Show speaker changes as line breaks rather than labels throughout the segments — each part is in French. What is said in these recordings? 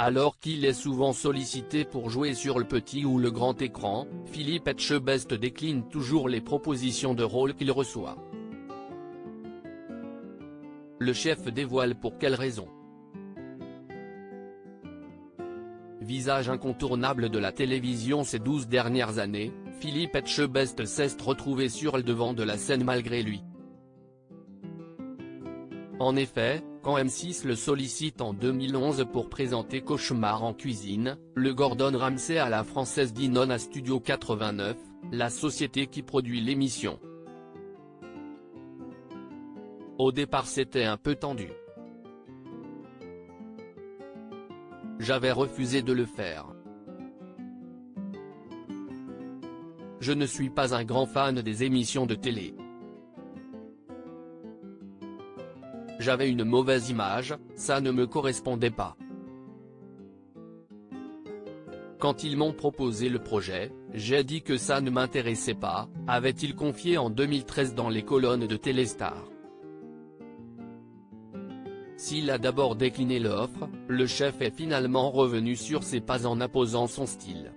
Alors qu'il est souvent sollicité pour jouer sur le petit ou le grand écran, Philippe Etchebest décline toujours les propositions de rôle qu'il reçoit. Le chef dévoile pour quelle raison. Visage incontournable de la télévision ces 12 dernières années, Philippe Etchebest s'est retrouvé sur le devant de la scène malgré lui. En effet, quand M6 le sollicite en 2011 pour présenter Cauchemar en cuisine, le Gordon Ramsay à la française dit non à Studio 89, la société qui produit l'émission. Au départ c'était un peu tendu. J'avais refusé de le faire. Je ne suis pas un grand fan des émissions de télé. J'avais une mauvaise image, ça ne me correspondait pas. Quand ils m'ont proposé le projet, j'ai dit que ça ne m'intéressait pas, avait-il confié en 2013 dans les colonnes de Téléstar. S'il a d'abord décliné l'offre, le chef est finalement revenu sur ses pas en imposant son style.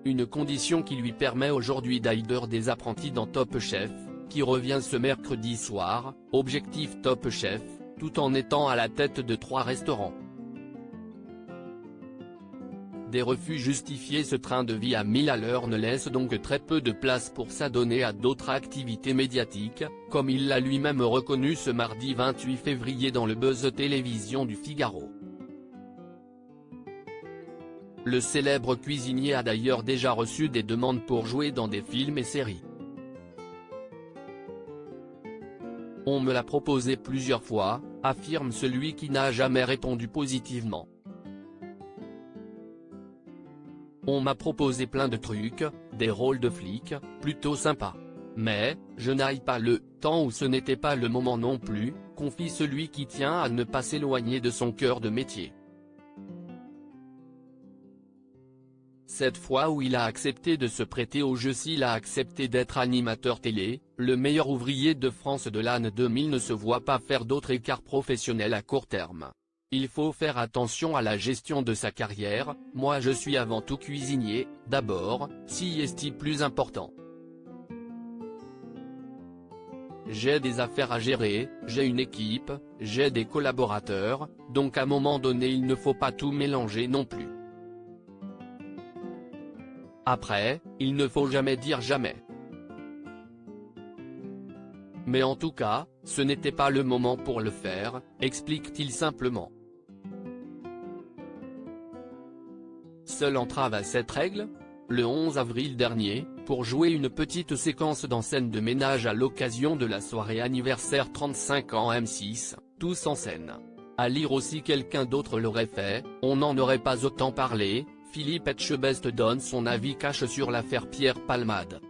Une condition qui lui permet aujourd'hui d'aider des apprentis dans Top Chef, qui revient ce mercredi soir, objectif Top Chef, tout en étant à la tête de 3 restaurants. Des refus justifiés. Ce train de vie à 1000 à l'heure ne laisse donc très peu de place pour s'adonner à d'autres activités médiatiques, comme il l'a lui-même reconnu ce mardi 28 février dans le Buzz Télévision du Figaro. Le célèbre cuisinier a d'ailleurs déjà reçu des demandes pour jouer dans des films et séries. On me l'a proposé plusieurs fois, affirme celui qui n'a jamais répondu positivement. On m'a proposé plein de trucs, des rôles de flic, plutôt sympas. Mais, je n'aille pas le temps où ce n'était pas le moment non plus, confie celui qui tient à ne pas s'éloigner de son cœur de métier. Cette fois où il a accepté de se prêter au jeu, s'il a accepté d'être animateur télé, le meilleur ouvrier de France de l'année 2000 ne se voit pas faire d'autres écarts professionnels à court terme. Il faut faire attention à la gestion de sa carrière, moi je suis avant tout cuisinier, d'abord, si est-il plus important. J'ai des affaires à gérer, j'ai une équipe, j'ai des collaborateurs, donc à un moment donné il ne faut pas tout mélanger non plus. Après, il ne faut jamais dire jamais. Mais en tout cas, ce n'était pas le moment pour le faire, explique-t-il simplement. Seule entrave à cette règle ? Le 11 avril dernier, pour jouer une petite séquence dans Scène de ménage à l'occasion de la soirée anniversaire 35 ans M6, tous en scène. À lire aussi quelqu'un d'autre l'aurait fait, on n'en aurait pas autant parlé, Philippe Etchebest donne son avis cash sur l'affaire Pierre Palmade.